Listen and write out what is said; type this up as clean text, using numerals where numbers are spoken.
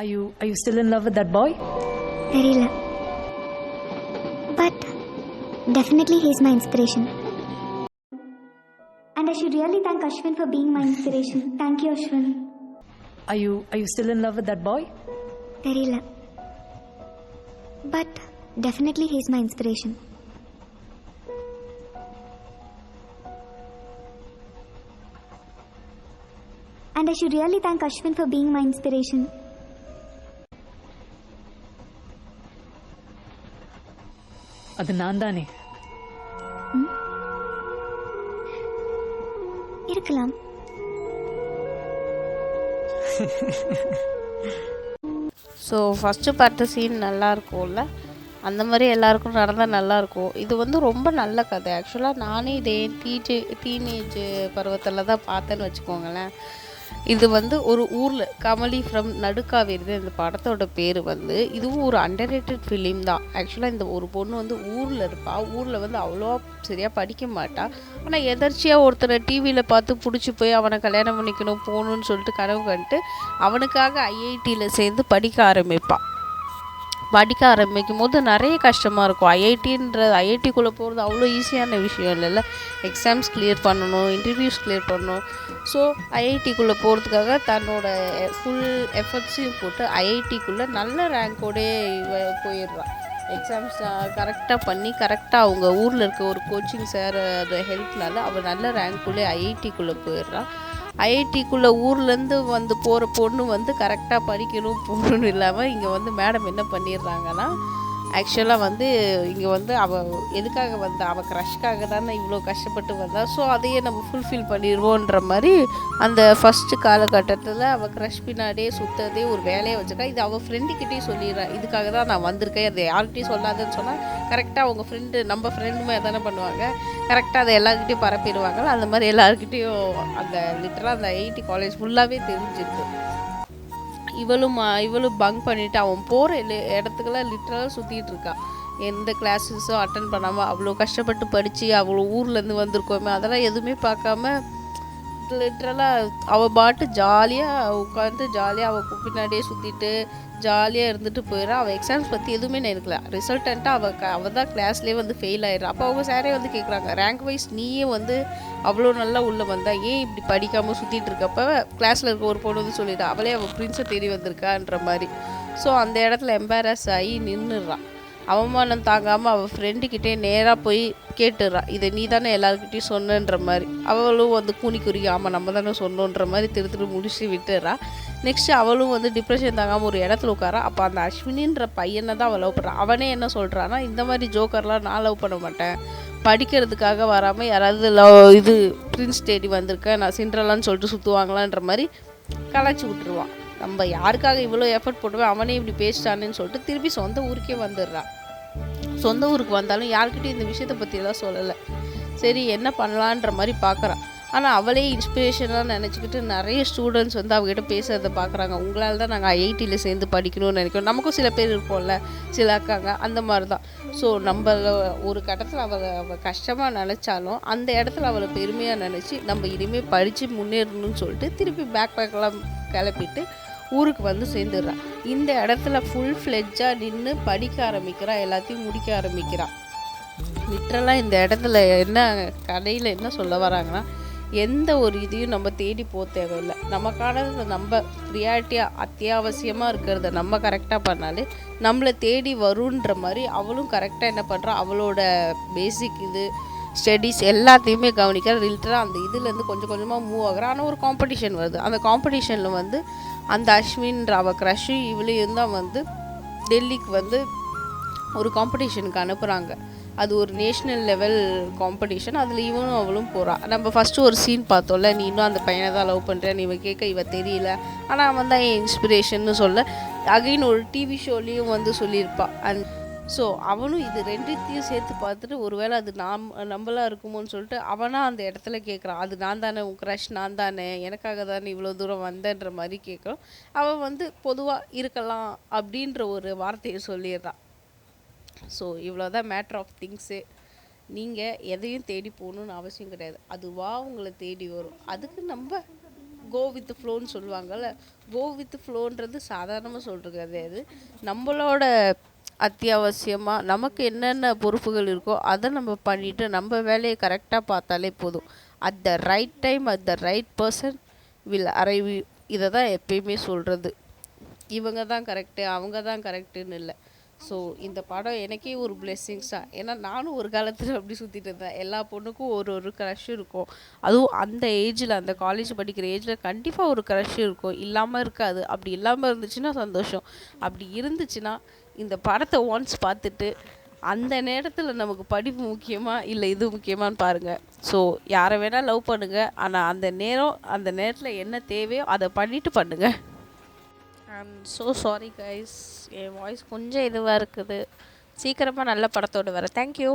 Are you still in love with that boy? தெரியல, but definitely he is my inspiration. And I should really thank Ashwin for being my inspiration. Thank you, Ashwin. Are you still in love with that boy? தெரியல, but definitely he is my inspiration. And I should really thank Ashwin for being my inspiration. அது நான் தானே. இருக்கலாம். So first பார்த்த scene நல்லா இருக்கும்ல, அந்த மாதிரி எல்லாருக்கும் நடந்தால் நல்லாயிருக்கும். இது வந்து ரொம்ப நல்ல கதை. ஆக்சுவலாக நானே இதே டீனேஜ் பருவத்தில் தான் பார்த்தேன்னு வச்சுக்கோங்களேன். இது வந்து ஒரு ஊரில் கமலி ஃப்ரம் நடுக்காவேரி தான் இந்த படத்தோட பேர். வந்து இதுவும் ஒரு அண்டர்ரேட்டட் ஃபிலிம் தான். ஆக்சுவலாக இந்த ஒரு பொண்ணு வந்து ஊரில் இருப்பாள். ஊரில் வந்து அவ்வளோவா சரியாக படிக்க மாட்டாள். ஆனால் எதர்ச்சியாக ஒருத்தரை டிவியில் பார்த்து பிடிச்சி போய் அவனை கல்யாணம் பண்ணிக்கணும் போகணுன்னு சொல்லிட்டு கனவு கண்டுட்டு அவனுக்காக ஐஐடியில் சேர்ந்து படிக்க ஆரம்பிக்கும் போது நிறைய கஷ்டமாக இருக்கும். ஐஐடிக்குள்ளே போகிறது அவ்வளோ ஈஸியான விஷயம் இல்லைல்ல. எக்ஸாம்ஸ் கிளியர் பண்ணணும், இன்டர்வியூஸ் கிளியர் பண்ணணும். ஸோ ஐஐடிக்குள்ளே போகிறதுக்காக தன்னோட ஃபுல் எஃபர்ட்ஸையும் போட்டு ஐஐடிக்குள்ளே நல்ல ரேங்கோடே போயிடுறான். எக்ஸாம்ஸ் கரெக்டாக பண்ணி கரெக்டாக அவங்க ஊரில் இருக்க ஒரு கோச்சிங் சார் ஹெல்ப்னால அவள் நல்ல ரேங்க்குள்ளே ஐஐடிக்குள்ளே போயிடுறான். ஐஐடிக்குள்ளே ஊர்லேருந்து வந்து போகிற பொண்ணு வந்து கரெக்டாக படிக்கணும் போகணுன்னு இல்லாமல் இங்கே வந்து மேடம் என்ன பண்ணிடுறாங்கன்னா, ஆக்சுவலாக வந்து இங்கே வந்து அவள் எதுக்காக வந்தா, அவள் க்ரஷ்காக தானே இவ்வளோ கஷ்டப்பட்டு வந்தா. ஸோ அதையே நம்ம ஃபுல்ஃபில் பண்ணிடுவோன்ற மாதிரி அந்த ஃபஸ்ட்டு காலகட்டத்தில் அவள் க்ரஷ் பின்னாடியே சுற்றுறதே ஒரு வேலையை வச்சுருக்கா. இது அவள் ஃப்ரெண்டுக்கிட்டேயும் சொல்லிடுறா, இதுக்காக தான் நான் வந்திருக்கேன், அதை யார்கிட்டையும் சொல்லாதுன்னு சொன்னால் கரெக்டாக அவங்க ஃப்ரெண்டு நம்ம ஃப்ரெண்டுமே தானே பண்ணுவாங்க, கரெக்டாக அதை எல்லாருக்கிட்டையும் பரப்பிடுவாங்கள்ல. அந்த மாதிரி எல்லாருக்கிட்டேயும் அந்த லிட்டராக அந்த ஐஐடி காலேஜ் ஃபுல்லாகவே தெரிஞ்சிருக்கு. இவளும் பங்க் பண்ணிவிட்டு அவன் போகிற இடத்துக்கெல்லாம் லிட்டரலாக சுற்றிட்டு இருக்கா. எந்த கிளாஸஸும் அட்டன் பண்ணாமல் அவ்வளோ கஷ்டப்பட்டு படித்து அவ்வளோ ஊர்லேருந்து வந்திருக்கோமே அதெல்லாம் எதுவுமே பார்க்காம லிட்ரலாக அவள் பாட்டு ஜாலியாக உட்காந்து ஜாலியாக அவள் பின்னாடியே சுற்றிட்டு ஜாலியாக இருந்துட்டு போயிடறா. அவள் எக்ஸாம்ஸ் பற்றி எதுவுமே நினைக்கல. ரிசல்ட்டன்ட்டாக அவள் தான் கிளாஸ்லேயே வந்து ஃபெயில் ஆயிடுறா. அப்போ அவங்க சாரே வந்து கேட்குறாங்க, ரேங்க் வைஸ் நீயே வந்து அவ்வளோ நல்லா உள்ளே வந்தா, ஏன் இப்படி படிக்காமல் சுற்றிட்டு இருக்கப்போ கிளாஸில் இருக்க ஒரு பொண்ணு வந்து சொல்லிட்டா, அவளே அவள் பிரின்ஸை தேடி வந்திருக்கான்ற மாதிரி. ஸோ அந்த இடத்துல எம்பாரஸ் ஆகி நின்றுடுறான். அவமானம் தாங்காமல் அவள் ஃப்ரெண்டுக்கிட்டே நேராக போய் கேட்டுடுறான், இதை நீ தானே எல்லாருக்கிட்டையும் சொன்னன்ற மாதிரி. அவளும் வந்து குறுகி ஆமாம் நம்ம தானே சொன்னோன்ற மாதிரி திரு முடிச்சு விட்டுறா. நெக்ஸ்ட்டு அவளும் வந்து டிப்ரெஷன் தாங்காமல் ஒரு இடத்துல உட்காரா. அப்போ அந்த அஸ்வினின்ற பையனை தான் அவள் லவ் பண்ணுறான். அவனே என்ன சொல்கிறான்னா, இந்த மாதிரி ஜோக்கர்லாம் நான் லவ் பண்ண மாட்டேன், படிக்கிறதுக்காக வராமல் யாராவது இது பிரின்ஸ் தேடி வந்திருக்கேன் நான் சிண்ட்ரலான்னு சொல்லிட்டு சுற்றுவாங்களான்ற மாதிரி கலாச்சி விட்டுருவான். நம்ம யாருக்காக இவ்வளோ எஃபர்ட் போட்டுவேன், அவனே இப்படி பேசிட்டானேன்னு சொல்லிட்டு திருப்பி சொந்த ஊருக்கே வந்துடுறான். சொந்த ஊருக்கு வந்தாலும் யார்கிட்டையும் இந்த விஷயத்தை பற்றியெல்லாம் சொல்லலை. சரி என்ன பண்ணலான்ற மாதிரி பார்க்குறான். ஆனால் அவளே இன்ஸ்பிரேஷனாக நினச்சிக்கிட்டு நிறைய ஸ்டூடெண்ட்ஸ் வந்து அவங்ககிட்ட பேசுகிறத பார்க்குறாங்க. உங்களால் தான் நாங்கள் ஐஐடியில் சேர்ந்து படிக்கணும்னு நினைக்கிறோம். நமக்கும் சில பேர் இருப்போம்ல, சில அக்காங்க அந்த மாதிரி தான். ஸோ நம்ம ஒரு கட்டத்தில் அவள் கஷ்டமாக நினச்சாலும் அந்த இடத்துல அவளை பெருமையாக நினச்சி நம்ம இனிமேல் படித்து முன்னேறணும்னு சொல்லிட்டு திருப்பி பேக்லாம் கிளப்பிட்டு ஊருக்கு வந்து சேர்ந்துடுறான். இந்த இடத்துல ஃபுல் ஃப்ளெட்ஜாக நின்று படிக்க ஆரம்பிக்கிறா, எல்லாத்தையும் முடிக்க ஆரம்பிக்கிறான். லிட்ரலாக இந்த இடத்துல என்ன கடையில் என்ன சொல்ல வராங்கன்னா, எந்த ஒரு இதையும் நம்ம தேடி போக தேவையில்லை. நமக்கானது நம்ம ப்ரியாரிட்டியாக அத்தியாவசியமாக இருக்கிறத நம்ம கரெக்டாக பண்ணாலே நம்மளை தேடி வருன்ற மாதிரி அவளும் கரெக்டாக என்ன பண்ணுறா, அவளோட பேசிக் இது ஸ்டடீஸ் எல்லாத்தையுமே கவனிக்கிற. லிட்டராக அந்த இதுலேருந்து கொஞ்சம் கொஞ்சமாக மூவ் ஆகுறான். ஆனால் ஒரு காம்படிஷன் வருது. அந்த காம்படிஷனில் வந்து அந்த அஸ்வின்ற அவள் க்ரஷு இவளையும் தான் வந்து டெல்லிக்கு வந்து ஒரு காம்படிஷனுக்கு அனுப்புகிறாங்க. அது ஒரு நேஷ்னல் லெவல் காம்படிஷன். அதில் இவனும் அவளும் போகிறான். நம்ம ஃபஸ்ட்டு ஒரு சீன் பார்த்தோம்ல, நீ இன்னும் அந்த பையனை தான் லவ் பண்ணுறேன்னு இவன் கேட்க இவ தெரியல, ஆனால் அவன் தான் என் இன்ஸ்பிரேஷன்னு சொல்ல அகைன் ஒரு டிவி ஷோலேயும் வந்து சொல்லியிருப்பாள். ஸோ அவனும் இது ரெண்டுத்தையும் சேர்த்து பார்த்துட்டு ஒருவேளை அது நம்மளாக இருக்குமோன்னு சொல்லிட்டு அவனாக அந்த இடத்துல கேட்குறான், அது நான் தானே, உன் க்ரஷ் நான் தானே, எனக்காக தானே இவ்வளோ தூரம் வந்தேன்ற மாதிரி கேட்குறான். அவன் வந்து பொதுவாக இருக்கலாம் அப்படின்ற ஒரு வார்த்தையை சொல்லிடுறான். ஸோ இவ்வளோ தான் மேட்ரு ஆஃப் திங்ஸு. நீங்கள் எதையும் தேடி போகணுன்னு அவசியம் கிடையாது, அதுவாக உங்களை தேடி வரும். அதுக்கு நம்ம கோ வித் ஃப்ளோன்னு சொல்லுவாங்கள்ல, கோ வித் ஃப்ளோன்றது சாதாரணமாக சொல்கிறது கிடையாது. நம்மளோட அத்தியாவசியமாக நமக்கு என்னென்ன பொறுப்புகள் இருக்கோ அதை நம்ம பண்ணிவிட்டு நம்ம வேலையை கரெக்டாக பார்த்தாலே போதும். At the right time at the right person will arrive. இதை தான் எப்பயுமே சொல்கிறது. இவங்க தான் கரெக்டு அவங்க தான் கரெக்டுன்னு இல்லை. ஸோ இந்த படம் எனக்கே ஒரு பிளெஸ்ஸிங்ஸ் தான். ஏன்னா நானும் ஒரு காலத்தில் அப்படி சுற்றிட்டு இருந்தேன். எல்லா பொண்ணுக்கும் ஒரு க்ரஷ் இருக்கும். அதுவும் அந்த ஏஜில், அந்த காலேஜ் படிக்கிற ஏஜில் கண்டிப்பாக ஒரு க்ரஷ் இருக்கும். இல்லாமல் இருக்காது. அப்படி இல்லாமல் இருந்துச்சுன்னா சந்தோஷம். அப்படி இருந்துச்சுன்னா இந்த படத்தை ஒன்ஸ் பார்த்துட்டு அந்த நேரத்தில் நமக்கு படிப்பு முக்கியமா இல்லை இது முக்கியமானு பாருங்கள். ஸோ யாரை வேணால் லவ் பண்ணுங்கள். ஆனால் அந்த நேரத்தில் என்ன தேவையோ அதை பண்ணிவிட்டு பண்ணுங்கள். I'm so sorry guys, N voice கொஞ்சம் இதுவாக இருக்குது. சீக்கிரமாக நல்ல படத்தோடு வரேன். தேங்க்யூ.